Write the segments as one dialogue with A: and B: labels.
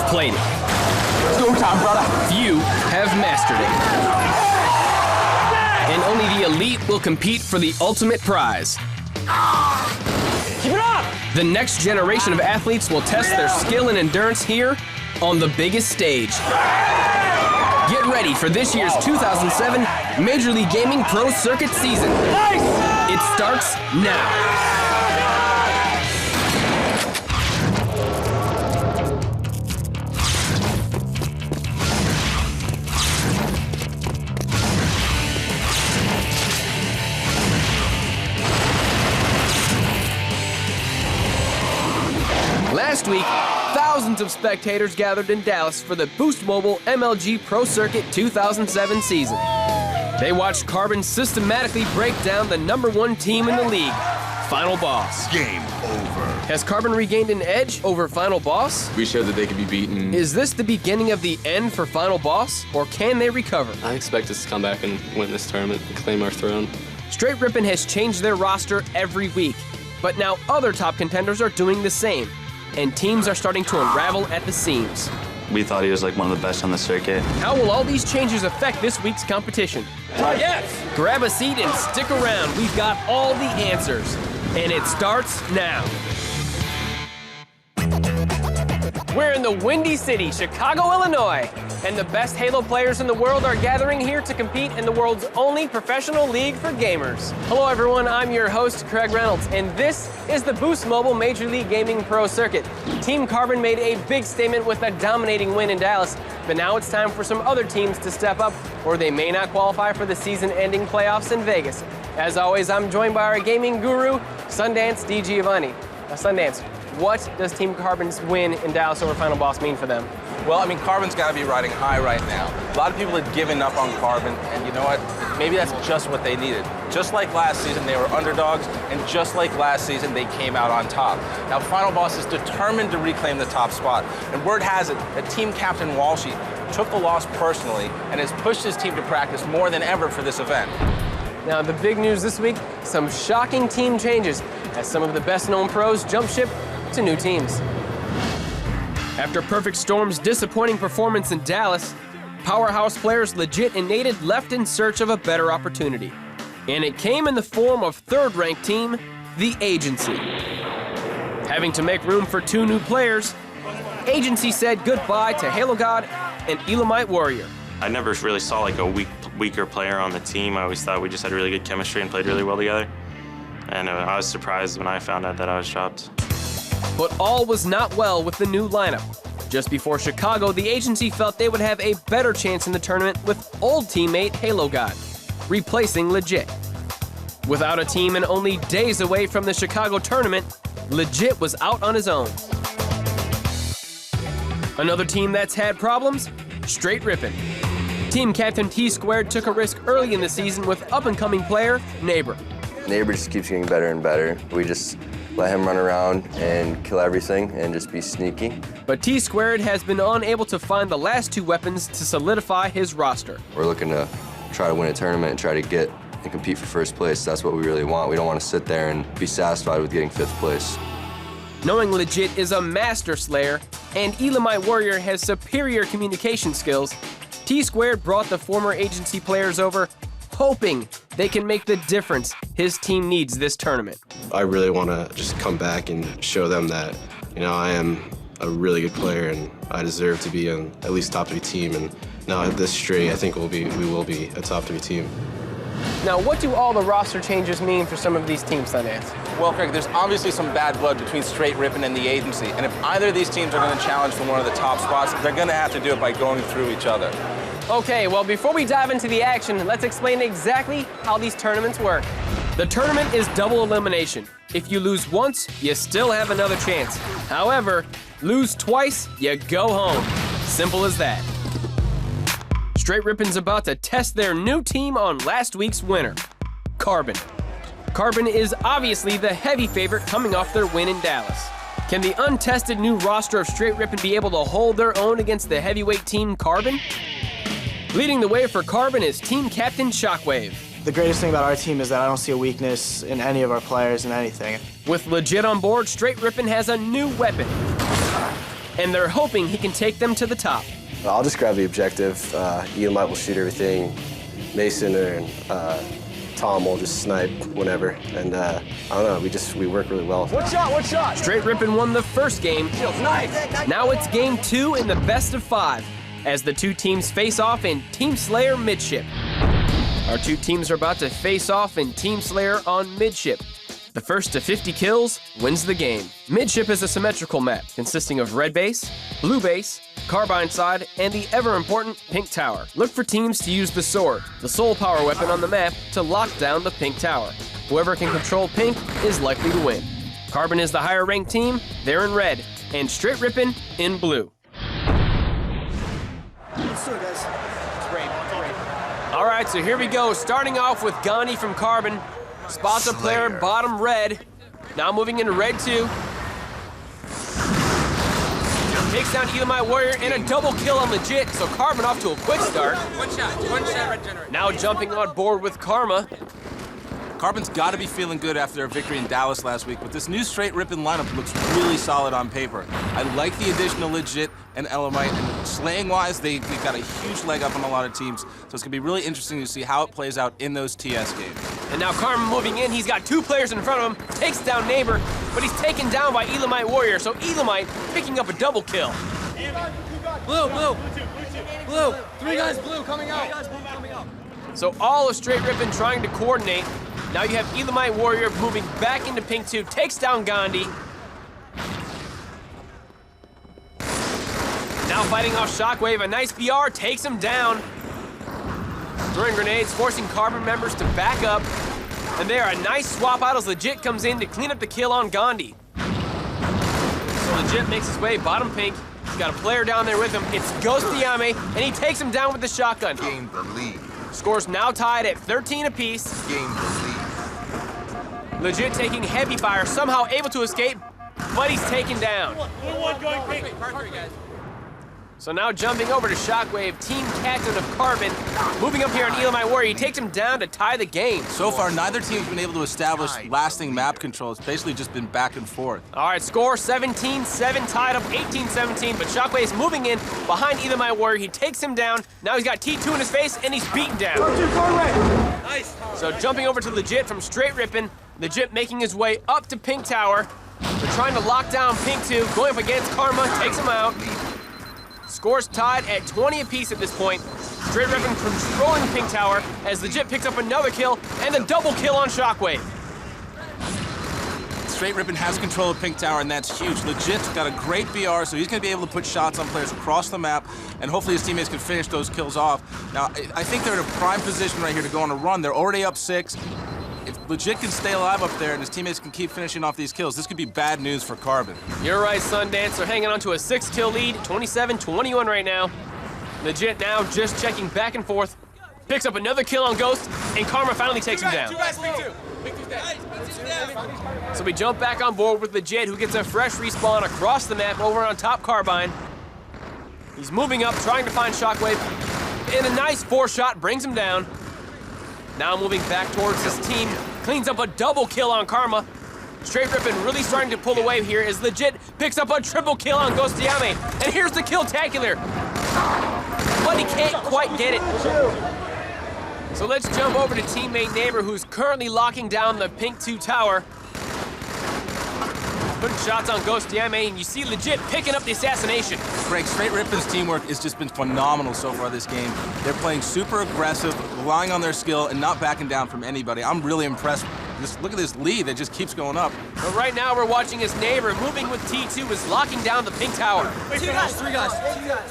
A: played it.
B: Go time, brother.
A: Few have mastered it. And only the elite will compete for the ultimate prize.
B: Keep it up!
A: The next generation of athletes will test their skill and endurance here on the biggest stage. Get ready for this year's 2007 Major League Gaming Pro Circuit season.
B: Nice!
A: It starts now. Last week, thousands of spectators gathered in Dallas for the Boost Mobile MLG Pro Circuit 2007 season. They watched Carbon systematically break down the #1 team in the league, Final Boss.
C: Game over.
A: Has Carbon regained an edge over Final Boss?
D: We showed that they could be beaten.
A: Is this the beginning of the end for Final Boss, or can they recover?
E: I expect us to come back and win this tournament and claim our throne.
A: Straight Rippin' has changed their roster every week, but now other top contenders are doing the same, and teams are starting to unravel at the seams.
F: We thought he was like one of the best on the circuit.
A: How will all these changes affect this week's competition?
B: Yes!
A: Grab a seat and stick around. We've got all the answers, and it starts now. We're in the Windy City, Chicago, Illinois, and the best Halo players in the world are gathering here to compete in the world's only professional league for gamers. Hello everyone, I'm your host, Craig Reynolds, and this is the Boost Mobile Major League Gaming Pro Circuit. Team Carbon made a big statement with a dominating win in Dallas, but now it's time for some other teams to step up, or they may not qualify for the season-ending playoffs in Vegas. As always, I'm joined by our gaming guru, Sundance D. Giovanni. Sundance, what does Team Carbon's win in Dallas over Final Boss mean for them?
G: Well, I mean, Carbon's got to be riding high right now. A lot of people had given up on Carbon, and you know what? Maybe that's just what they needed. Just like last season, they were underdogs, and just like last season, they came out on top. Now, Final Boss is determined to reclaim the top spot, and word has it that team captain Walshy took the loss personally and has pushed his team to practice more than ever for this event.
A: Now, the big news this week, some shocking team changes as some of the best-known pros jump ship to new teams. After Perfect Storm's disappointing performance in Dallas, powerhouse players Legit and Nated left in search of a better opportunity. And it came in the form of third-ranked team, the Agency. Having to make room for 2 new players, Agency said goodbye to Halo God and Elamite Warrior.
F: I never really saw like a weaker player on the team. I always thought we just had really good chemistry and played really well together. And I was surprised when I found out that I was dropped.
A: But all was not well with the new lineup. Just before Chicago, the Agency felt they would have a better chance in the tournament with old teammate Halo God, replacing Legit. Without a team and only days away from the Chicago tournament, Legit was out on his own. Another team that's had problems? Straight Rippin'. Team captain T-Squared took a risk early in the season with up-and-coming player Neighbor.
H: Neighbor just keeps getting better and better. We just let him run around and kill everything and just be sneaky.
A: But T-Squared has been unable to find the last 2 weapons to solidify his roster.
H: We're looking to try to win a tournament and try to get and compete for first place. That's what we really want. We don't want to sit there and be satisfied with getting 5th place.
A: Knowing Legit is a master slayer and Elamite Warrior has superior communication skills, T-Squared brought the former Agency players over, hoping they can make the difference his team needs this tournament.
E: I really want to just come back and show them that, you know, I am a really good player and I deserve to be on at least top 3 team. And now at this straight, I think we will be a top 3 team.
A: Now, what do all the roster changes mean for some of these teams, Sundance?
G: Well, Craig, there's obviously some bad blood between Straight Rippin' and the Agency, and if either of these teams are going to challenge for one of the top spots, they're going to have to do it by going through each other.
A: Okay, well, before we dive into the action, let's explain exactly how these tournaments work. The tournament is double elimination. If you lose once, you still have another chance. However, lose twice, you go home. Simple as that. Straight Rippin's about to test their new team on last week's winner, Carbon. Carbon is obviously the heavy favorite coming off their win in Dallas. Can the untested new roster of Straight Rippin be able to hold their own against the heavyweight team Carbon? Leading the way for Carbon is team captain Shockwave.
I: The greatest thing about our team is that I don't see a weakness in any of our players in anything.
A: With Legit on board, Straight Rippin has a new weapon. and they're hoping he can take them to the top.
E: I'll just grab the objective. Eli will shoot everything. Mason and Tom will just snipe whenever. And I don't know, we work really well.
B: One shot!
A: Straight Rippin' won the first game.
B: Nice!
A: Now it's game 2 in the best of 5 as the two teams face off in Team Slayer Midship. Our two teams are about to face off in Team Slayer on Midship. The first to 50 kills wins the game. Midship is a symmetrical map consisting of red base, blue base, carbine side, and the ever-important pink tower. Look for teams to use the sword, the sole power weapon on the map, to lock down the pink tower. Whoever can control pink is likely to win. Carbon is the higher-ranked team, they're in red, and Straight Rippin' in blue. All right, so here we go, starting off with Gandhi from Carbon. Spots a player bottom red. Now moving into red 2. Takes down Elamite Warrior and a double kill on Legit, so Carbon off to a quick start.
C: One shot red generator.
A: Now jumping on board with Karma.
G: Carbon's got to be feeling good after their victory in Dallas last week, but this new Straight Rippin' lineup looks really solid on paper. I like the addition of Legit and Elamite, and slaying-wise, they've got a huge leg up on a lot of teams, so it's going to be really interesting to see how it plays out in those TS games.
A: And now Karma moving in, he's got 2 players in front of him, takes down Neighbor, but he's taken down by Elamite Warrior, so Elamite picking up a double kill.
C: Blue. 3 guys blue coming out.
A: So all of Straight Rippin' trying to coordinate. Now you have Elamite Warrior moving back into pink 2, takes down Gandhi. Now fighting off Shockwave, a nice BR takes him down. Throwing grenades, forcing Carbon members to back up. And there, a nice swap out as Legit comes in to clean up the kill on Gandhi. So Legit makes his way bottom pink. He's got a player down there with him. It's Ghost Diame, and he takes him down with the shotgun.
D: Gain the lead.
A: Scores now tied at 13 apiece.
D: Gain the lead.
A: Legit taking heavy fire, somehow able to escape, but he's taken down.
C: Perfect, guys.
A: So now jumping over to Shockwave, team captain of Carbon, moving up here on Elamite Warrior. He takes him down to tie the game.
G: So far, neither team's been able to establish lasting map control. It's basically just been back and forth.
A: All right, score 17-7, tied up 18-17, but Shockwave's moving in behind Elamite Warrior. He takes him down. Now he's got T2 in his face, and he's beaten down.
C: Nice.
A: So jumping over to Legit from Straight Rippin', Legit making his way up to Pink Tower. They're trying to lock down Pink 2, going up against Karma, takes him out. Scores tied at 20 apiece at this point. Straight Rippin' controlling Pink Tower as Legit picks up another kill and a double kill on Shockwave.
G: Straight Rippin' has control of Pink Tower, and that's huge. Legit's got a great BR, so he's going to be able to put shots on players across the map, and hopefully his teammates can finish those kills off. Now, I think they're in a prime position right here to go on a run. They're already up 6. If Legit can stay alive up there and his teammates can keep finishing off these kills, this could be bad news for Carbon.
A: You're right, Sundance. They're hanging on to a 6-kill lead, 27-21 right now. Legit now just checking back and forth. Picks up another kill on Ghost, and Karma finally takes him down. So we jump back on board with Legit, who gets a fresh respawn across the map over on top Carbine. He's moving up, trying to find Shockwave, and a nice 4-shot brings him down. Now moving back towards his team, cleans up a double kill on Karma. Straight Rippin' really starting to pull away here as Legit picks up a triple kill on Ghost Diame. And here's the kill-tacular. But he can't quite get it. So let's jump over to teammate Neighbor, who's currently locking down the Pink 2 tower. Putting shots on Ghost Diame, and you see Legit picking up the assassination.
G: Greg, Straight Rippin's teamwork has just been phenomenal so far this game. They're playing super aggressive, relying on their skill, and not backing down from anybody. I'm really impressed. Just look at this lead that just keeps going up.
A: But right now we're watching his Neighbor moving with T2 is locking down the Pink Tower.
C: 2 guys, 3 guys.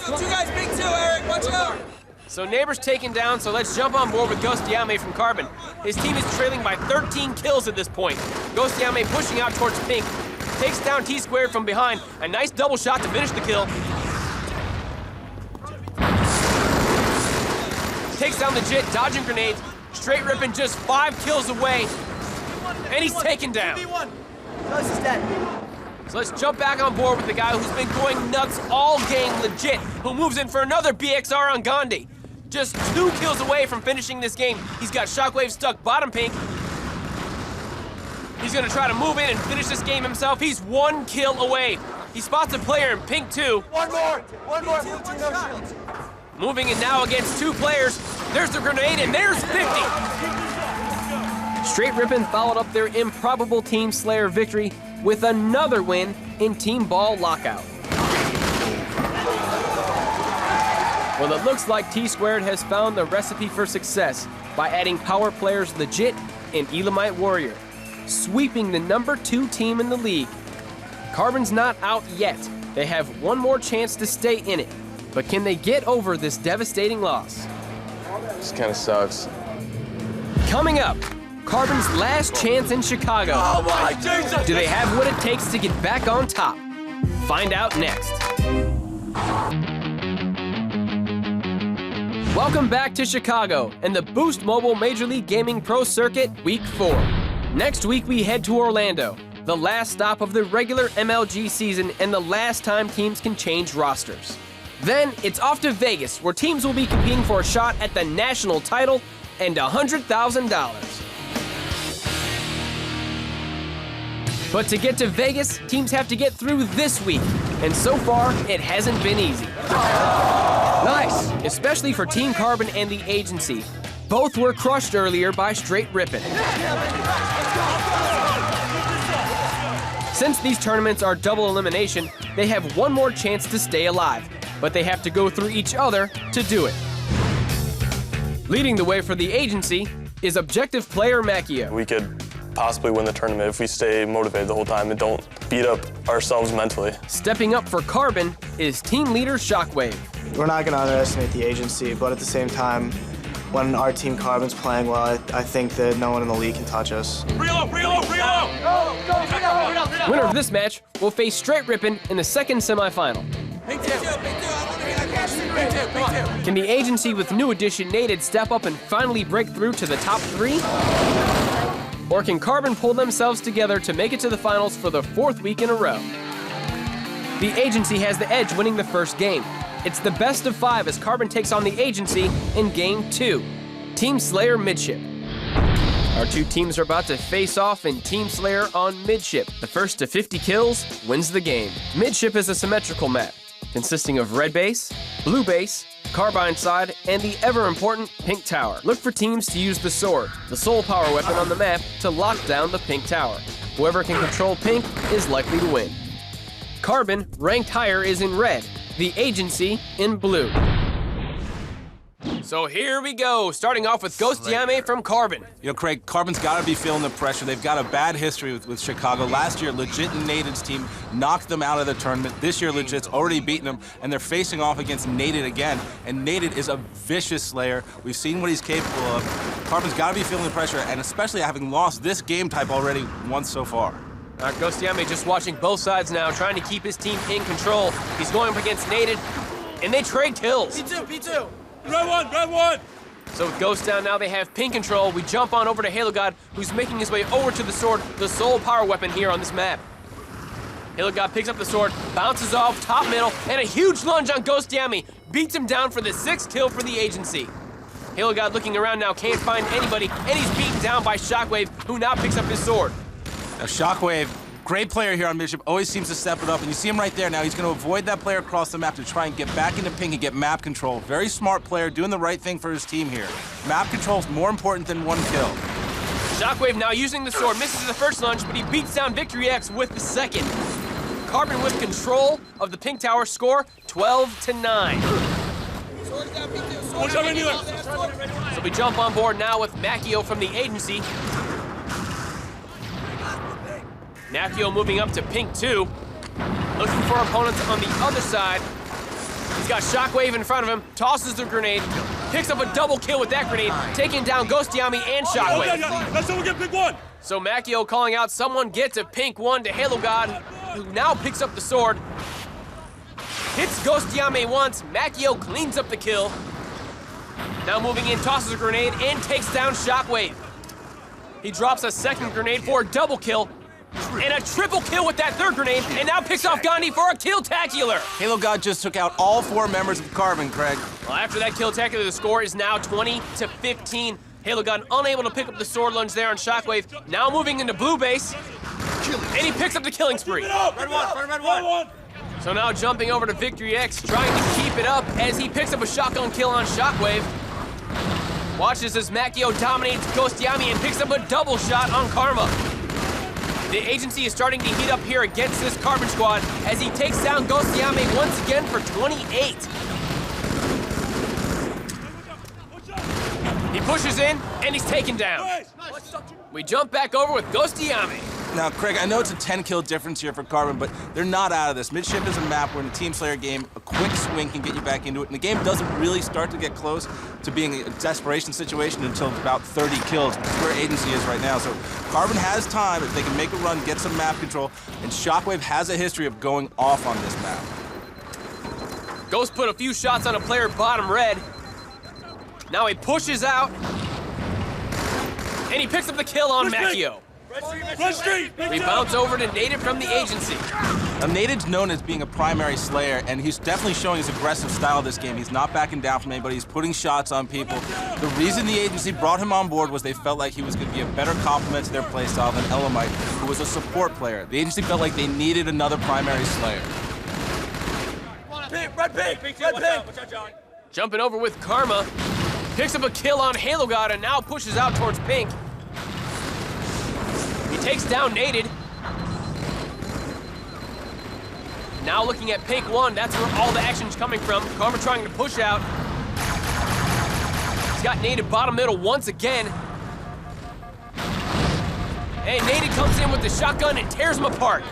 C: 2 guys, Pink 2, Eric, watch out.
A: So Neighbor's taken down, so let's jump on board with Ghost Diame from Carbon. His team is trailing by 13 kills at this point. Ghost Diame pushing out towards Pink. Takes down T-Squared from behind. A nice double shot to finish the kill. Takes down Legit, dodging grenades. Straight Rippin' just 5 kills away. And he's taken down. So let's jump back on board with the guy who's been going nuts all game, Legit, who moves in for another BXR on Gandhi. Just 2 kills away from finishing this game. He's got Shockwave stuck bottom pink. He's gonna try to move in and finish this game himself. He's 1 kill away. He spots a player in pink 2.
B: One more. Pink 2, no shields.
A: Moving it now against 2 players. There's the grenade, and there's 50. Straight Rippin' followed up their improbable Team Slayer victory with another win in Team Ball Lockout. Well, it looks like T-Squared has found the recipe for success by adding power players Legit and Elamite Warrior, sweeping the number 2 team in the league. Carbon's not out yet. They have one more chance to stay in it. But can they get over this devastating loss?
H: This kind of sucks.
A: Coming up, Carbon's last chance in Chicago.
B: Oh my Jesus!
A: Do they have what it takes to get back on top? Find out next. Welcome back to Chicago and the Boost Mobile Major League Gaming Pro Circuit Week 4. Next week we head to Orlando, the last stop of the regular MLG season and the last time teams can change rosters. Then it's off to Vegas, where teams will be competing for a shot at the national title and $100,000. But to get to Vegas, teams have to get through this week, and so far, it hasn't been easy. Nice! Especially for Team Carbon and the agency. Both were crushed earlier by Straight Rippin'. Since these tournaments are double elimination, they have one more chance to stay alive, but they have to go through each other to do it. Leading the way for the agency is objective player Macchio.
D: We could possibly win the tournament if we stay motivated the whole time and don't beat up ourselves mentally.
A: Stepping up for Carbon is team leader Shockwave.
I: We're not going to underestimate the agency, but at the same time, when our team Carbon's playing well, I think that no one in the league can touch us.
B: Reload!
A: Winner of this match will face Straight Rippin' in the second semifinal.
C: Pink 2. I want to hear that. Pink 2.
A: Can the agency with new addition Nated step up and finally break through to the top 3? Or can Carbon pull themselves together to make it to the finals for the 4th week in a row? The agency has the edge winning the first game. It's the best of 5 as Carbon takes on the agency in game 2. Team Slayer Midship. Our 2 teams are about to face off in Team Slayer on Midship. The first to 50 kills wins the game. Midship is a symmetrical map consisting of red base, blue base, carbine side, and the ever-important pink tower. Look for teams to use the sword, the sole power weapon on the map, to lock down the pink tower. Whoever can control pink is likely to win. Carbon, ranked higher, is in red, the agency in blue. So here we go, starting off with Ghost Yame from Carbon.
G: You know, Craig, Carbon's got to be feeling the pressure. They've got a bad history with Chicago. Last year, Legit and Nated's team knocked them out of the tournament. This year, Legit's already beaten them, and they're facing off against Nated again. And Nated is a vicious slayer. We've seen what he's capable of. Carbon's got to be feeling the pressure, and especially having lost this game type already once so far.
A: Ghost Yame just watching both sides now, trying to keep his team in control. He's going up against Nated, and they trade kills.
C: P2.
B: Red one!
A: So with Ghost down now, they have pink control. We jump on over to Halo God, who's making his way over to the sword, the sole power weapon here on this map. Halo God picks up the sword, bounces off, top middle, and a huge lunge on Ghost Yame. Beats him down for the 6th kill for the agency. Halo God looking around now, can't find anybody, and he's beaten down by Shockwave, who now picks up his sword.
G: Now, Shockwave, great player here on Midship, always seems to step it up, and you see him right there now. He's going to avoid that player across the map to try and get back into pink and get map control. Very smart player, doing the right thing for his team here. Map control is more important than 1 kill.
A: Shockwave now using the sword, misses the first lunge, but he beats down Victory X with the second. Carbon with control of the pink tower, score 12-9. So we jump on board now with Macchio from the agency. Macchio moving up to pink 2. Looking for opponents on the other side. He's got Shockwave in front of him, tosses the grenade, picks up a double kill with that grenade, taking down Ghost Yame and Shockwave.
B: Let's someone get pink 1!
A: So Macchio calling out someone get to pink 1 to Halo God, who now picks up the sword. Hits Ghost Yame once, Macchio cleans up the kill. Now moving in, tosses a grenade and takes down Shockwave. He drops a second grenade for a double kill, and a triple kill with that third grenade, and now picks off Gandhi for a kill-tacular.
G: Halo God just took out all 4 members of Carbon, Craig.
A: Well, after that kill-tacular, the score is now 20-15. Halo God unable to pick up the sword lunge there on Shockwave. Now moving into blue base, and he picks up the killing spree.
B: Red one!
A: So now jumping over to Victory X, trying to keep it up as he picks up a shotgun kill on Shockwave. Watches as Macchio dominates Ghost Yami and picks up a double shot on Karma. The agency is starting to heat up here against this Carbon Squad as he takes down Ghost Yami once again for 28. He pushes in and he's taken down. We jump back over with Ghost Yami.
G: Now, Craig, I know it's a 10-kill difference here for Carbon, but they're not out of this. Midship is a map where in a Team Slayer game, a quick swing can get you back into it, and the game doesn't really start to get close to being a desperation situation until about 30 kills, which is where Agency is right now. So Carbon has time if they can make a run, get some map control, and Shockwave has a history of going off on this map.
A: Ghost put a few shots on a player bottom red. Now he pushes out, and he picks up the kill on Macchio. We bounce over to Native from the agency.
G: Now, Native's known as being a primary slayer, and he's definitely showing his aggressive style this game. He's not backing down from anybody. He's putting shots on people. The reason the agency brought him on board was they felt like he was going to be a better complement to their playstyle than Elamite, who was a support player. The agency felt like they needed another primary slayer.
B: Red pink!
A: Jumping over with Karma. Picks up a kill on Halo God and now pushes out towards Pink. He takes down Nated. Now looking at Pink 1, that's where all the action's coming from. Karma trying to push out. He's got Nated bottom middle once again. And Nated comes in with the shotgun and tears him apart.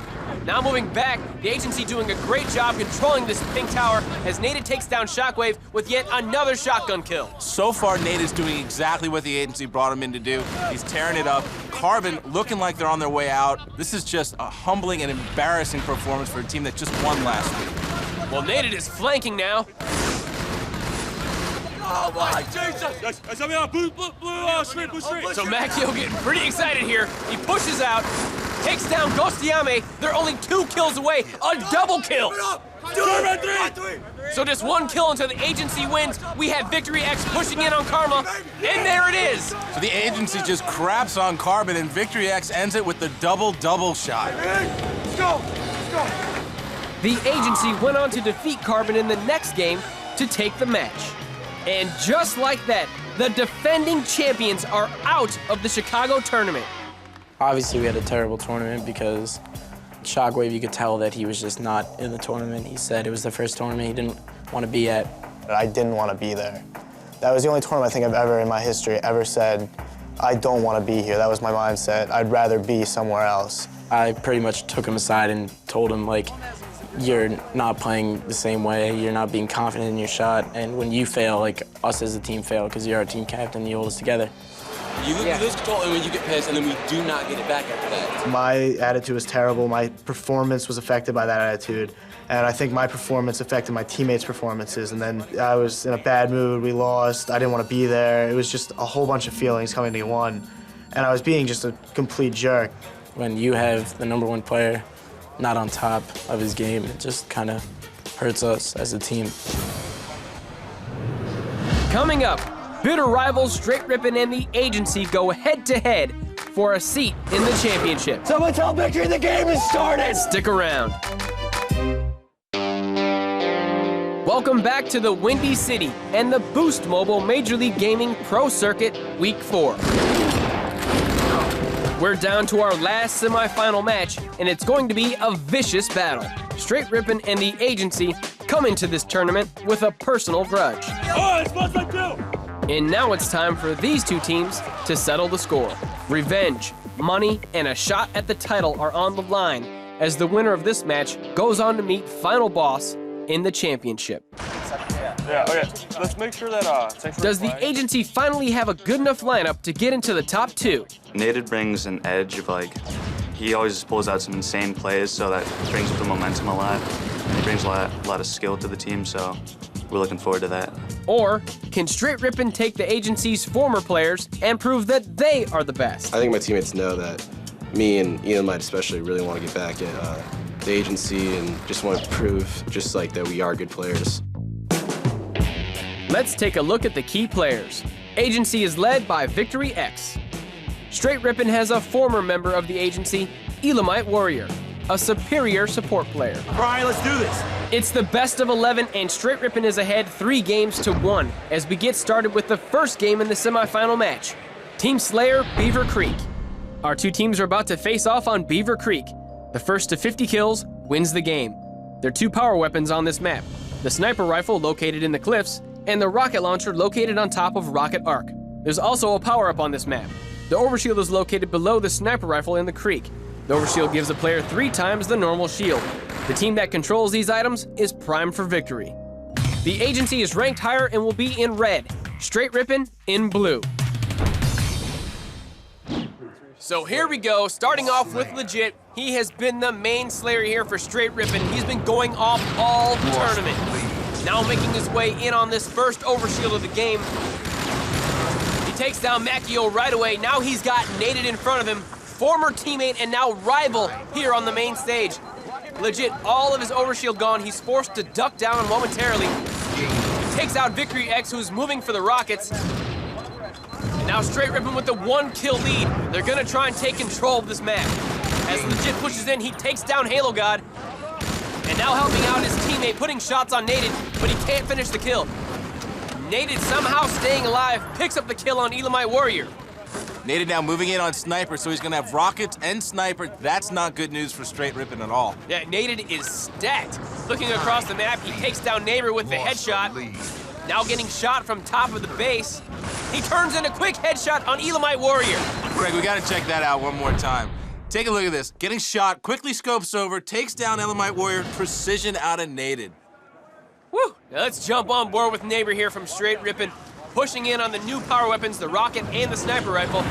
A: Now moving back, the agency doing a great job controlling this Pink tower as Nated takes down Shockwave with yet another shotgun kill.
G: So far, Nate is doing exactly what the agency brought him in to do. He's tearing it up. Carbon looking like they're on their way out. This is just a humbling and embarrassing performance for a team that just won last week.
A: Well, Nated is flanking now.
B: Oh my Jesus!
A: So Macchio getting pretty excited here. He pushes out, takes down Ghost Yame. They're only 2 kills away, a double kill. So just 1 kill until the agency wins. We have Victory X pushing in on Karma, and there it is.
G: So the agency just craps on Carbon, and Victory X ends it with the double shot.
B: Let's go!
A: The agency went on to defeat Carbon in the next game to take the match. And just like that, the defending champions are out of the Chicago tournament.
J: Obviously, we had a terrible tournament because Shockwave, you could tell that he was just not in the tournament. He said it was the first tournament he didn't want to be at.
I: I didn't want to be there. That was the only tournament I think I've ever in my history ever said, I don't want to be here. That was my mindset. I'd rather be somewhere else.
J: I pretty much took him aside and told him, like, you're not playing the same way, you're not being confident in your shot, and when you fail, like, us as a team fail, because you're our team captain, you hold us together.
C: You lose control, and when you get pissed, and then we do not get it back after that.
I: My attitude was terrible. My performance was affected by that attitude, and I think my performance affected my teammates' performances, and then I was in a bad mood, we lost, I didn't want to be there. It was just a whole bunch of feelings coming to one, and I was being just a complete jerk.
J: When you have the #1 player not on top of his game, it just kind of hurts us as a team.
A: Coming up, bitter rivals Straight Rippin' and the agency go head-to-head for a seat in the championship.
B: Someone tell Victory the game has started!
A: Stick around. Welcome back to the Windy City and the Boost Mobile Major League Gaming Pro Circuit Week 4. We're down to our last semifinal match, and it's going to be a vicious battle. Straight Rippin' and the agency come into this tournament with a personal grudge.
B: Oh, it's supposed to do!
A: And now it's time for these two teams to settle the score. Revenge, money, and a shot at the title are on the line as the winner of this match goes on to meet final boss in the championship.
D: Yeah, okay. Let's make sure that,
A: Does the agency finally have a good enough lineup to get into the top 2?
F: Nated brings an edge of, like, he always pulls out some insane plays, so that brings up the momentum a lot. And he brings a lot of skill to the team, so we're looking forward to that.
A: Or can Straight Rippin' take the agency's former players and prove that they are the best?
E: I think my teammates know that me and Ian might especially really want to get back at the agency and just want to prove just like that we are good players.
A: Let's take a look at the key players. Agency is led by Victory X. Straight Rippin' has a former member of the agency, Elamite Warrior. a superior support player.
B: Brian, let's do this.
A: It's the best of 11, and Straight Rippin' is ahead 3 games to 1 as we get started with the first game in the semifinal match. Team Slayer, Beaver Creek. Our 2 teams are about to face off on Beaver Creek. The first to 50 kills wins the game. There are 2 power weapons on this map, the sniper rifle located in the cliffs, and the rocket launcher located on top of Rocket Arc. There's also a power-up on this map. The overshield is located below the sniper rifle in the creek. The overshield gives the player 3 times the normal shield. The team that controls these items is primed for victory. The agency is ranked higher and will be in red. Straight Rippin' in blue. So here we go, starting off with Legit. He has been the main Slayer here for Straight Rippin'. He's been going off all tournament. Now making his way in on this first overshield of the game. He takes down Macchio right away. Now he's got Naded in front of him. Former teammate and now rival here on the main stage. Legit, all of his overshield gone. He's forced to duck down momentarily. He takes out Victory X, who's moving for the rockets. And now Straight Rippin' with the 1-kill lead. They're gonna try and take control of this map. As Legit pushes in, he takes down Halo God. And now helping out his teammate, putting shots on Naded, but he can't finish the kill. Naded somehow staying alive, picks up the kill on Elamite Warrior.
G: Naded now moving in on Sniper, so he's gonna have Rockets and Sniper. That's not good news for Straight Rippin' at all.
A: Yeah, Naded is stacked. Looking across the map, he takes down Neighbor with the headshot. Now getting shot from top of the base. He turns in a quick headshot on Elamite Warrior.
G: Greg, we gotta check that out one more time. Take a look at this. Getting shot, quickly scopes over, takes down Elamite Warrior, precision out of Naded.
A: Woo! Now let's jump on board with Neighbor here from Straight Rippin', pushing in on the new power weapons, the rocket and the sniper rifle.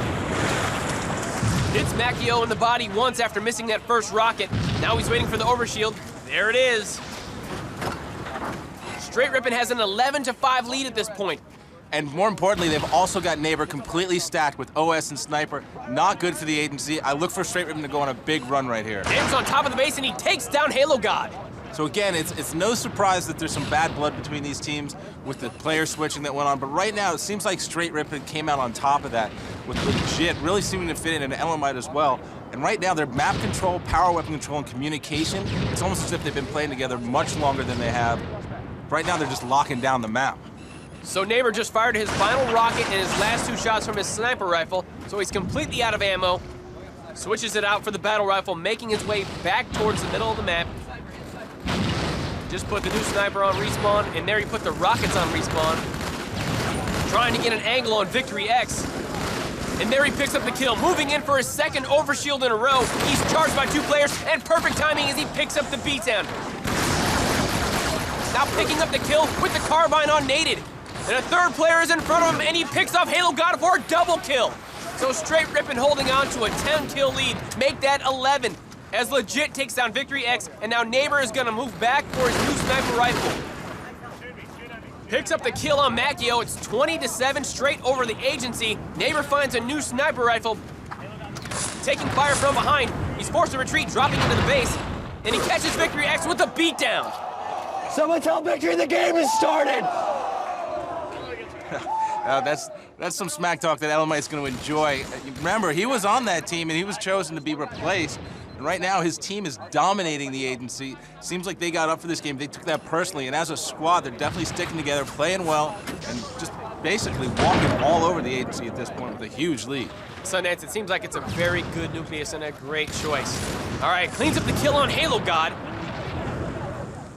A: Hits Macchio in the body once after missing that first rocket. Now he's waiting for the overshield. There it is. Straight Rippin' has an 11-5 lead at this point.
G: And more importantly, they've also got Neighbor completely stacked with OS and Sniper. Not good for the agency. I look for Straight Rippin' to go on a big run right here.
A: Neighbor's on top of the base and he takes down Halo God.
G: So again, it's no surprise that there's some bad blood between these teams with the player switching that went on, but right now it seems like Straight Rippin' came out on top of that with Legit really seeming to fit in an Elamite as well. And right now their map control, power weapon control, and communication, it's almost as if they've been playing together much longer than they have. Right now they're just locking down the map.
A: So Neighbor just fired his final rocket and his last 2 shots from his sniper rifle, so he's completely out of ammo. Switches it out for the battle rifle, making his way back towards the middle of the map. Just put the new sniper on respawn, and there he put the rockets on respawn. Trying to get an angle on Victory X. And there he picks up the kill, moving in for his second overshield in a row. He's charged by 2 players, and perfect timing as he picks up the beatdown. Now picking up the kill with the carbine on Naded. And a 3rd player is in front of him, and he picks off Halo God for a double kill. So Straight Rippin' holding on to a 10-kill lead, make that 11. As Legit takes down Victory X, and now Neighbor is gonna move back for his new sniper rifle. Picks up the kill on Macchio. It's 20-7 straight over the agency. Neighbor finds a new sniper rifle. Taking fire from behind. He's forced to retreat, dropping into the base. And he catches Victory X with a beatdown.
B: Someone tell Victory the game has started.
G: That's some smack talk that Elamite's going to enjoy. Remember, he was on that team, and he was chosen to be replaced. And right now, his team is dominating the agency. Seems like they got up for this game. They took that personally, and as a squad, they're definitely sticking together, playing well, and just basically walking all over the agency at this point with a huge lead.
A: Sundance, it seems like it's a very good nucleus and a great choice. All right, cleans up the kill on Halo God.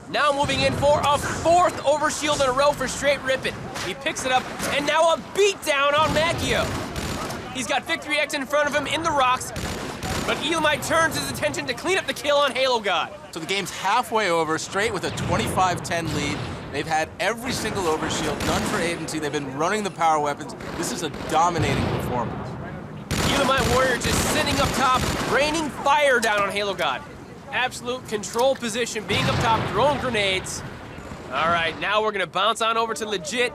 A: Now moving in for a 4th overshield in a row for Straight Rippin'. He picks it up, and now a beatdown on Macchio. He's got Victory X in front of him in the rocks, but Elamite turns his attention to clean up the kill on Halo God.
G: So the game's halfway over, Straight with a 25-10 lead. They've had every single overshield, none for agency. They've been running the power weapons. This is a dominating performance.
A: Elamite Warrior just sitting up top, raining fire down on Halo God. Absolute control position, being up top, throwing grenades. All right, now we're gonna bounce on over to Legit,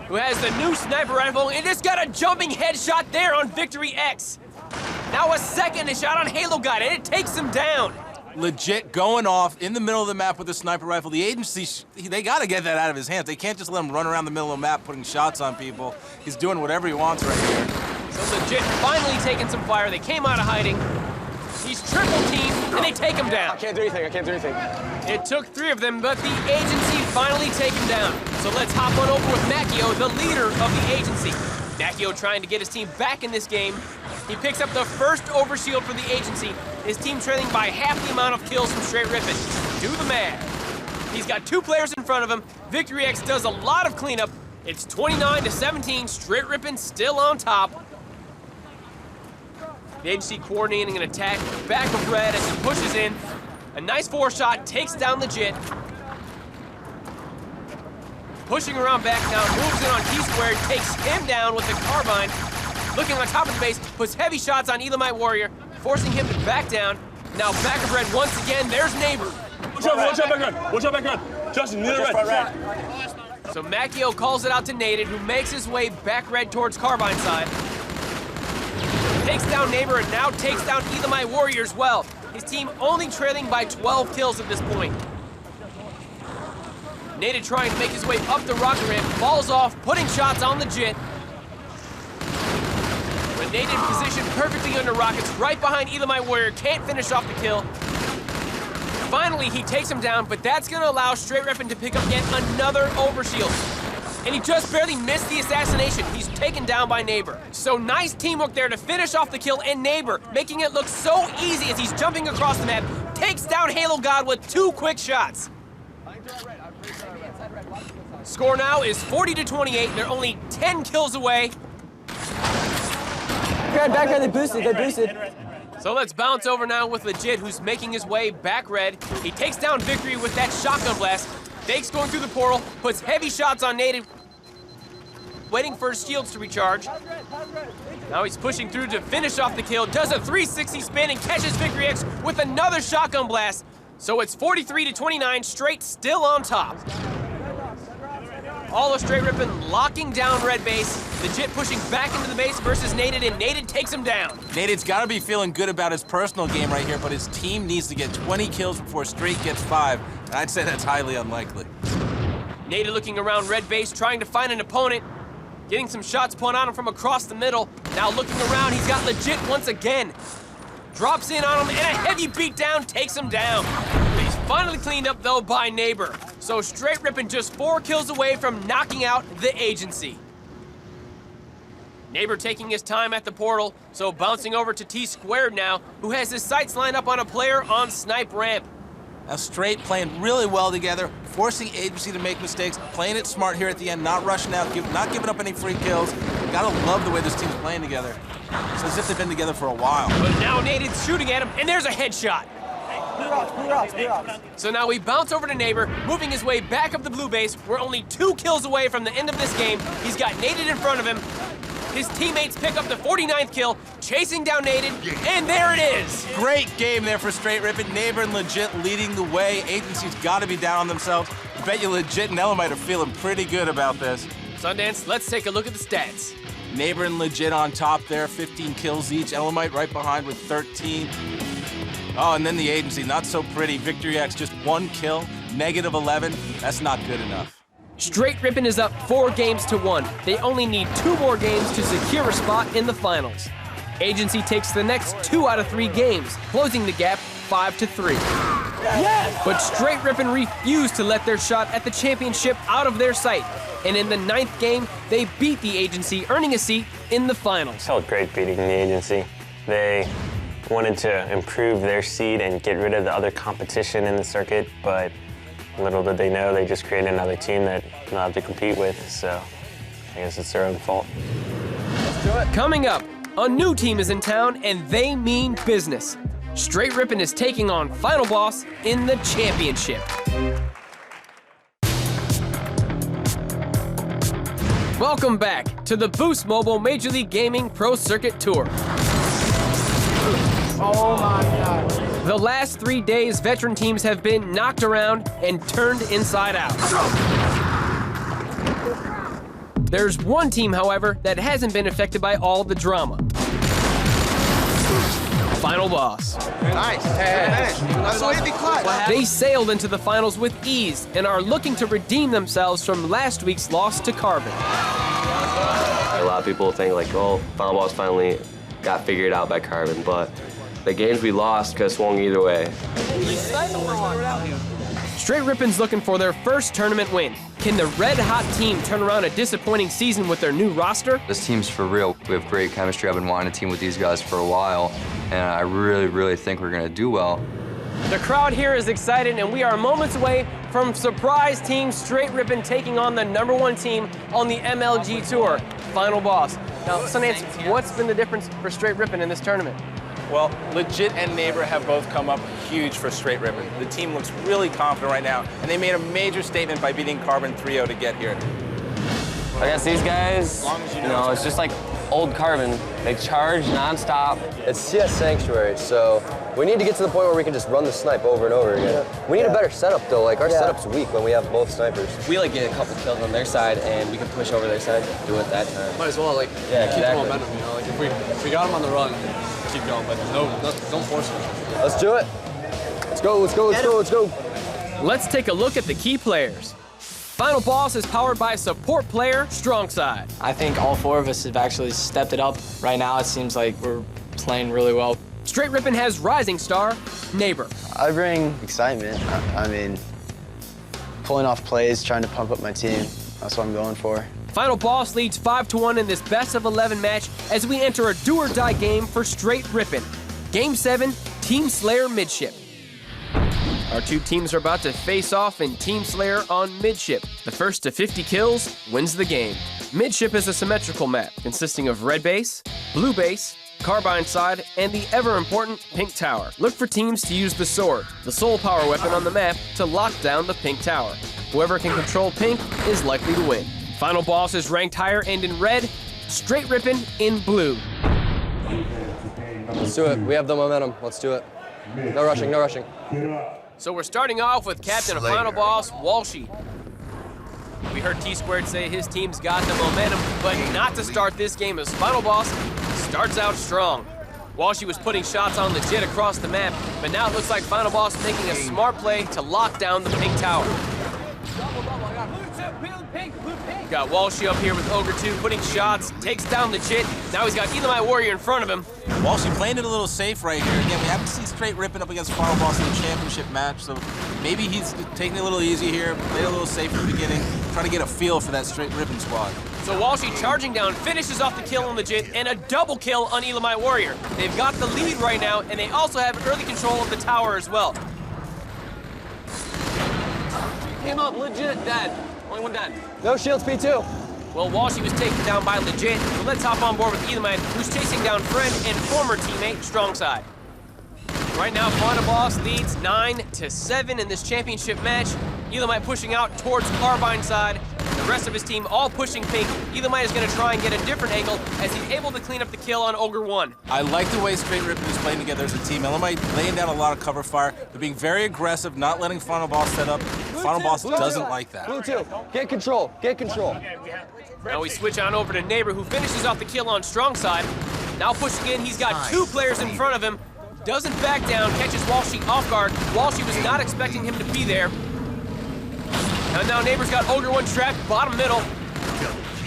A: who has the new sniper rifle and just got a jumping headshot there on Victory X. Now a second shot on Halo God, and it takes him down.
G: Legit going off in the middle of the map with a sniper rifle. The agency, they gotta get that out of his hands. They can't just let him run around the middle of the map putting shots on people. He's doing whatever he wants right here.
A: So Legit finally taking some fire. They came out of hiding. He's triple teamed, and they take him down.
B: I can't do anything.
A: It took 3 of them, but the agency finally take him down. So let's hop on over with Macchio, the leader of the agency. Macchio trying to get his team back in this game. He picks up the first overshield for the agency. His team trailing by half the amount of kills from Straight Rippin'. Do the math. He's got 2 players in front of him. Victory X does a lot of cleanup. It's 29-17, Straight Rippin' still on top. The agency coordinating an attack, back of Red as he pushes in. A nice 4-shot, takes down the Jit. Pushing around back now, moves in on T-Squared, takes him down with the carbine. Looking on top of the base, puts heavy shots on Elamite Warrior, forcing him to back down. Now back of Red once again, there's Neighbor.
B: Watch out, back red. Watch out, back red. Justin, near the red.
A: So Macchio calls it out to Naded, who makes his way back red towards Carbine side. Takes down Neighbor and now takes down Elamite Warrior as well. His team only trailing by 12 kills at this point. Naded trying to make his way up the rocket ramp, falls off, putting shots on the Jit. When Naded positioned perfectly under rockets, right behind Elamite Warrior, can't finish off the kill. Finally, he takes him down, but that's gonna allow Straight Rippin' to pick up yet another overshield. And he just barely missed the assassination. He's taken down by Neighbor. So nice teamwork there to finish off the kill, and Neighbor, making it look so easy as he's jumping across the map, takes down Halo God with 2 quick shots. Score now is 40-28. They're only 10 kills away.
B: Back red, they boosted.
A: So let's bounce over now with Legit, who's making his way back red. He takes down Victory with that shotgun blast. Fakes going through the portal, puts heavy shots on Native, waiting for his shields to recharge. Now he's pushing through to finish off the kill, does a 360 spin and catches Victory X with another shotgun blast. So it's 43-29, Straight still on top. All of Straight Rippin' locking down red base. The Jit pushing back into the base versus Naded, and Naded takes him down.
G: Naded's got to be feeling good about his personal game right here, but his team needs to get 20 kills before Straight gets 5. And I'd say that's highly unlikely.
A: Naded looking around red base, trying to find an opponent. Getting some shots put on him from across the middle. Now looking around, he's got Legit once again. Drops in on him, and a heavy beatdown takes him down. He's finally cleaned up, though, by Neighbor. So Straight Rippin' just 4 kills away from knocking out the agency. Neighbor taking his time at the portal, so bouncing over to T-Squared now, who has his sights lined up on a player on Snipe Ramp.
G: Now Straight playing really well together, forcing agency to make mistakes, playing it smart here at the end, not rushing out, not giving up any free kills. Gotta love the way this team's playing together. It's as if they've been together for a while.
A: But now Naded's shooting at him, and there's a headshot. So now we bounce over to Neighbor, moving his way back up the blue base. We're only 2 kills away from the end of this game. He's got Naded in front of him. His teammates pick up the 49th kill, chasing down Naded, and there it is!
G: Great game there for Straight Rippin'. Neighbor and Legit leading the way. Agency's got to be down on themselves. I bet you Legit and Elamite are feeling pretty good about this.
A: Sundance, let's take a look at the stats.
G: Neighbor and Legit on top there, 15 kills each. Elamite right behind with 13. Oh, and then the agency, not so pretty. Victory X, just 1 kill, -11. That's not good enough.
A: Straight Rippin' is up 4 games to 1. They only need 2 more games to secure a spot in the finals. Agency takes the next 2 out of 3 games, closing the gap 5-3. Yes! But Straight Rippin' refused to let their shot at the championship out of their sight. And in the 9th game, they beat the agency, earning a seat in the finals.
K: It felt great beating the agency. They wanted to improve their seed and get rid of the other competition in the circuit, but little did they know, they just created another team that they'll have to compete with, so I guess it's their own fault.
A: Let's do it. Coming up, a new team is in town, and they mean business. Straight Rippin' is taking on Final Boss in the championship. Welcome back to the Boost Mobile Major League Gaming Pro Circuit Tour.
B: Oh my God.
A: The last 3 days, veteran teams have been knocked around and turned inside out. There's one team, however, that hasn't been affected by all the drama. Final Boss.
B: Nice. That's the way to be clutch.
A: They sailed into the finals with ease and are looking to redeem themselves from last week's loss to Carbon.
H: A lot of people think like, oh, Final Boss finally got figured out by Carbon, but The games we lost could have swung either way.
A: Straight Rippin's looking for their first tournament win. Can the red-hot team turn around a disappointing season with their new roster?
H: This team's for real. We have great chemistry. I've been wanting to team with these guys for a while, and I really think we're gonna do well.
A: The crowd here is excited, and we are moments away from surprise team Straight Rippin taking on the #1 team on the MLG Tour, Final Boss. Now, Sundance, what's been the difference for Straight Rippin in this tournament?
G: Well, Legit and Neighbor have both come up huge for Straight Rippin. The team looks really confident right now, and they made a major statement by beating Carbon 3-0 to get here.
L: I guess these guys, you know, it's just like old Carbon. They charge nonstop.
M: It's CS Sanctuary, so we need to get to the point where we can just run the snipe over and over again. We need a better setup, though. Like, our setup's weak when we have both snipers.
L: We like get a couple kills on their side, and we can push over their side, do it that time.
C: Might as well, like, keep the momentum, you know? Like, if we got them on the run, keep going, but don't force it.
M: Let's do it. Let's go, let's go, let's go, let's go.
A: Let's take a look at the key players. Final Boss is powered by support player Strongside.
J: I think all 4 of us have actually stepped it up. Right now, it seems like we're playing really well.
A: Straight Rippin has rising star Neighbor.
I: I bring excitement. I mean, pulling off plays, trying to pump up my team. That's what I'm going for.
A: Final Boss leads 5-1 in this best-of-11 match as we enter a do-or-die game for Straight Rippin. Game 7, Team Slayer Midship. Our two teams are about to face off in Team Slayer on Midship. The first to 50 kills wins the game. Midship is a symmetrical map consisting of red base, blue base, carbine side, and the ever-important pink tower. Look for teams to use the sword, the sole power weapon on the map, to lock down the pink tower. Whoever can control pink is likely to win. Final Boss is ranked higher and in red, Straight Rippin in blue.
M: Let's do it. We have the momentum. Let's do it. No rushing, no rushing.
A: So we're starting off with Captain of Final Boss, Walshy. We heard T-Squared say his team's got the momentum, but not to start this game as Final Boss starts out strong. Walshy was putting shots on Legit across the map, but now it looks like Final Boss making a smart play to lock down the pink tower. Got Walshy up here with Ogre 2 putting shots, takes down Legit. Now he's got Elamite Warrior in front of him.
G: Walshy playing it a little safe right here. Again, we haven't seen Straight Rippin up against Final Boss in the championship match, so maybe he's taking it a little easy here, played a little safe at the beginning, trying to get a feel for that Straight Rippin squad.
A: So Walshy charging down, finishes off the kill on Legit, and a double kill on Elamite Warrior. They've got the lead right now, and they also have early control of the tower as well.
L: Came up, Legit, dead. Only one dead.
M: No shields, P2.
A: Well, Walshy was taken down by Legit, so let's hop on board with Elamite, who's chasing down friend and former teammate Strongside. Right now, Final Boss leads 9-7 in this championship match. Elamite pushing out towards Carbine side. The rest of his team all pushing pink. Elamite is going to try and get a different angle as he's able to clean up the kill on Ogre 1.
G: I like the way Straight Rippin is playing together as a team. Elamite laying down a lot of cover fire. They're being very aggressive, not letting Final Boss set up. Final Boss doesn't like that.
M: Blue 2, get control, get control.
A: Now we switch on over to Neighbor, who finishes off the kill on Strong side. Now pushing in, he's got 2 players in front of him. Doesn't back down, catches Walshy off guard. Walshy was not expecting him to be there. And now Neighbor's got Ogre 1 trapped, bottom middle.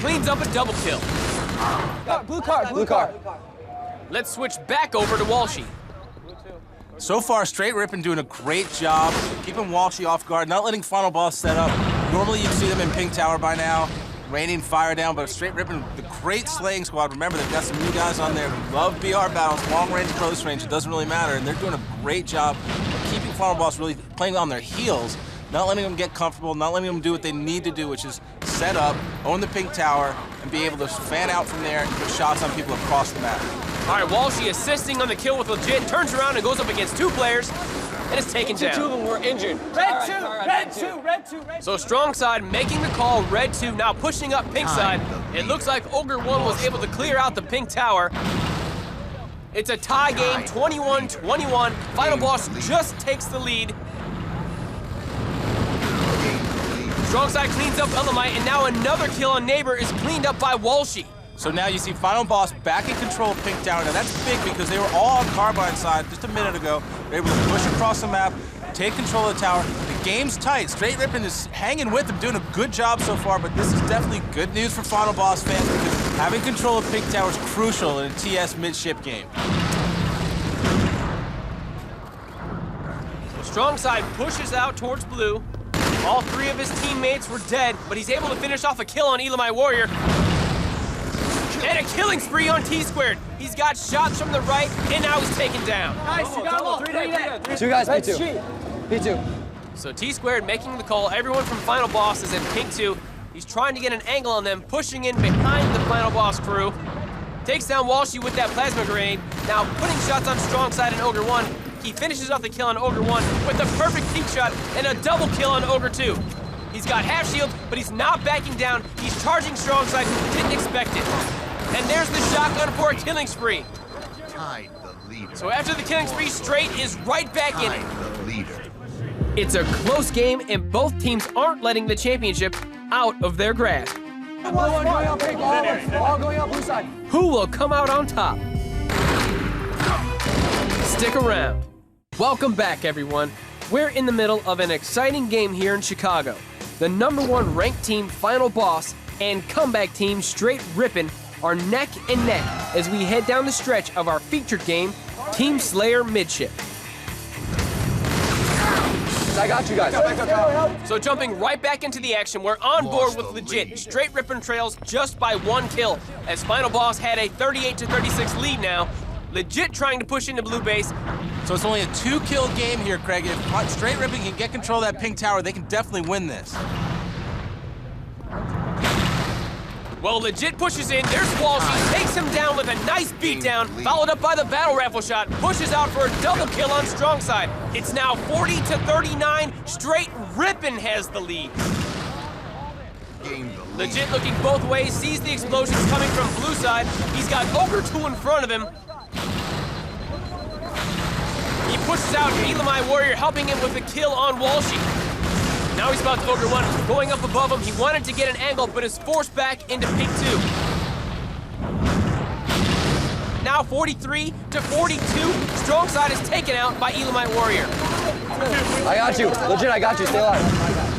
A: Cleans up a double kill.
M: Blue card, blue card.
A: Let's switch back over to Walshy.
G: So far, Straight Rippin doing a great job keeping Walshy off guard, not letting Final Boss set up. Normally you'd see them in pink tower by now, raining fire down, but Straight Rippin, the great slaying squad. Remember, they've got some new guys on there who love BR battles, long range, close range, it doesn't really matter, and they're doing a great job of keeping Final Boss really playing on their heels, not letting them get comfortable, not letting them do what they need to do, which is set up, own the pink tower, and be able to fan out from there and put shots on people across the map.
A: All right, Walshy assisting on the kill with Legit, turns around and goes up against 2 players, and is taken down.
L: 2 of them were injured.
A: Red 2, red 2, red 2, red 2. So Strong side making the call, red 2, now pushing up pink side. It looks like Ogre 1 was able to clear out the pink tower. It's a tie game, 21-21. Final Boss just takes the lead. Strongside cleans up Elamite, and now another kill on Neighbor is cleaned up by Walshy.
G: So now you see Final Boss back in control of pink tower. Now that's big because they were all on Carbine side just a minute ago. They were able to push across the map, take control of the tower. The game's tight. Straight Rippin is hanging with them, doing a good job so far, but this is definitely good news for Final Boss fans because having control of pink tower is crucial in a TS midship game.
A: Strong side pushes out towards blue. All three of his teammates were dead, but he's able to finish off a kill on Elamite Warrior. And a killing spree on T-Squared. He's got shots from the right, and now he's taken down.
M: Nice, you got them all. 3 dead. 2 guys, P2. P2.
A: So T-Squared making the call. Everyone from Final Boss is in pink 2. He's trying to get an angle on them, pushing in behind the Final Boss crew. Takes down Walshy with that plasma grenade. Now putting shots on Strong Side and Ogre 1. He finishes off the kill on Ogre 1 with a perfect peek shot and a double kill on Ogre 2. He's got half shield, but he's not backing down. He's charging Strong Side, didn't expect it. And there's the shotgun for a killing spree.
N: Tied the leader.
A: So after the killing spree, Straight is right back in it.
N: The leader.
A: It's a close game, and both teams aren't letting the championship out of their grasp.
M: All going up, pink. All going up, blue side.
A: Who will come out on top? Stick around. Welcome back, everyone. We're in the middle of an exciting game here in Chicago. The #1 ranked team, Final Boss, and comeback team, Straight Rippin', are neck and neck as we head down the stretch of our featured game, Team Slayer Midship.
M: I got you guys.
A: So jumping right back into the action, we're on board with Legit. Straight Rippin' trails just by 1 kill, as Final Boss had a 38-36 lead now. Legit trying to push into blue base.
G: So it's only a 2-kill game here, Craig. If Straight Rippin' can get control of that pink tower, they can definitely win this.
A: Well, Legit pushes in, there's Walshy, takes him down with a nice beatdown, followed up by the battle rifle shot, pushes out for a double kill on Strong Side. It's now 40-39, Straight Rippin' has the lead. Legit looking both ways, sees the explosions coming from blue side. He's got Ogre 2 in front of him. He pushes out Elamite Warrior, helping him with a kill on Walshy. Now he's about to Ogre 1, going up above him. He wanted to get an angle, but is forced back into pink 2. Now 43-42, Strong Side is taken out by Elamite Warrior.
M: I got you. Legit, I got you. Stay alive.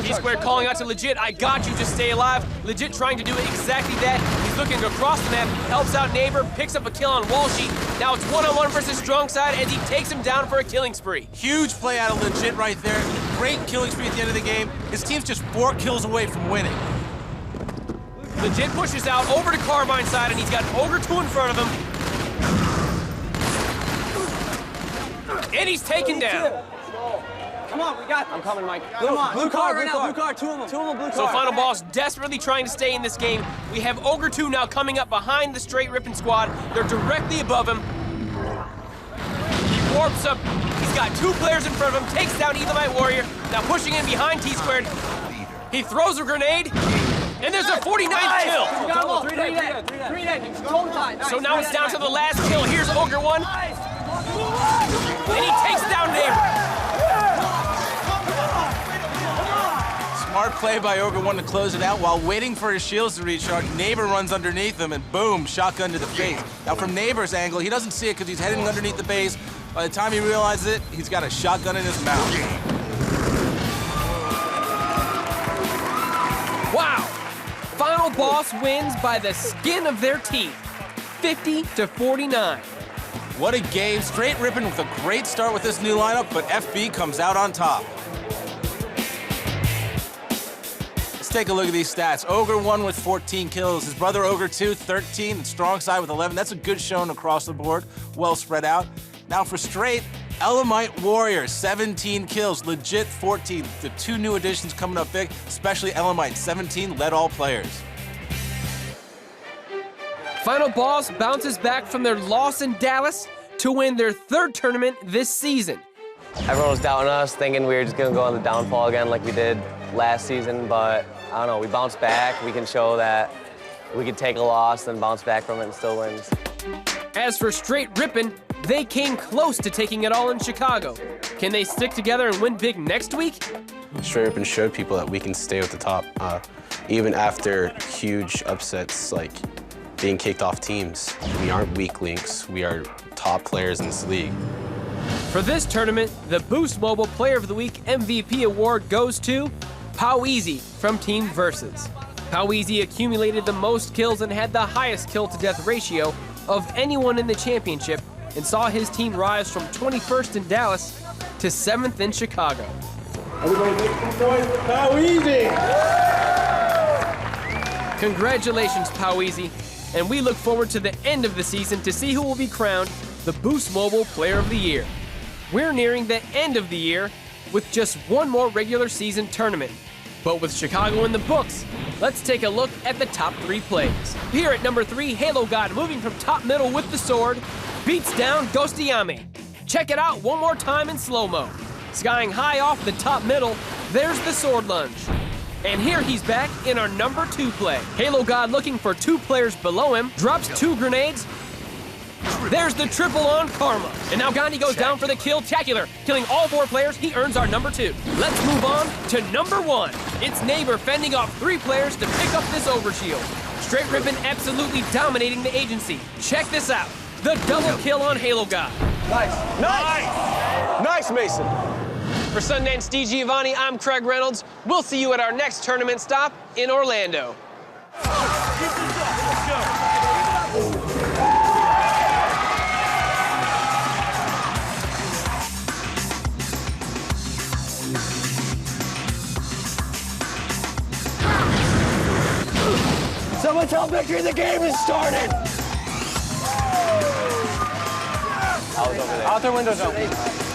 A: T-Squared calling out to Legit, I got you, just stay alive. Legit trying to do exactly that. He's looking across the map, helps out Neighbor, picks up a kill on Walshy. Now it's 1-on-1 versus Strong Side as he takes him down for a killing spree.
G: Huge play out of Legit right there. Great killing spree at the end of the game. His team's just 4 kills away from winning.
A: Legit pushes out over to Carbine side, and he's got Ogre 2 in front of him. And he's taken down.
L: Come on, we got this. I'm coming, Mike.
M: Blue car right now, blue car, 2 of them. 2 of them, blue car.
A: So Final Boss desperately trying to stay in this game. We have Ogre 2 now coming up behind the Straight Rippin' squad. They're directly above him. He warps up. He's got 2 players in front of him, takes down Elamite Warrior. Now pushing in behind T-Squared. He throws a grenade, and there's a 49th kill.
M: You got them all. 3 dead. 3 dead. Total time.
A: So now it's down to the last kill. Here's Ogre 1. And he takes down Neighbor.
G: Smart play by Ogre 1 to close it out while waiting for his shields to recharge. Neighbor runs underneath him and boom, shotgun to the face. Now from Neighbor's angle, he doesn't see it because he's heading underneath the base. By the time he realizes it, he's got a shotgun in his mouth.
A: Wow! Final Boss wins by the skin of their teeth, 50-49.
G: What a game. Straight Rippin' with a great start with this new lineup, but FB comes out on top. Let's take a look at these stats. Ogre 1 with 14 kills. His brother Ogre 2, 13. And Strong Side with 11. That's a good showing across the board. Well spread out. Now for Straight, Elamite Warrior, 17 kills. Legit, 14. The 2 new additions coming up big, especially Elamite, 17, led all players.
A: Final Boss bounces back from their loss in Dallas to win their 3rd tournament this season.
L: Everyone was doubting us, thinking we were just gonna go on the downfall again like we did last season, but I don't know, we bounced back. We can show that we could take a loss, then bounce back from it and still win.
A: As for Straight Rippin', they came close to taking it all in Chicago. Can they stick together and win big next week?
E: Straight Rippin' showed people that we can stay with the top, even after huge upsets like being kicked off teams. We aren't weak links. We are top players in this league.
A: For this tournament, the Boost Mobile Player of the Week MVP award goes to Poweezy from Team Versus. Poweezy accumulated the most kills and had the highest kill-to-death ratio of anyone in the championship and saw his team rise from 21st in Dallas to 7th in Chicago. Congratulations, Poweezy, and we look forward to the end of the season to see who will be crowned the Boost Mobile Player of the Year. We're nearing the end of the year with just one more regular season tournament. But with Chicago in the books, let's take a look at the top 3 plays. Here at number 3, Halo God moving from top middle with the sword, beats down Ghostiyame. Check it out one more time in slow-mo. Skying high off the top middle, there's the sword lunge. And here he's back in our number 2 play. Halo God looking for 2 players below him, drops 2 grenades. There's the triple on Karma. And now Gandhi goes down for the kill. Tacular, killing all 4 players. He earns our number 2. Let's move on to number 1. It's Neighbor fending off 3 players to pick up this overshield. Straight Ribbon absolutely dominating the agency. Check this out. The double kill on Halo God.
M: Nice. Nice. Nice, Mason.
A: For Sundance DiGiovanni, I'm Craig Reynolds. We'll see you at our next tournament stop in Orlando.
M: Someone tell Victory the game has started!
L: I was over there.
M: Out their windows open.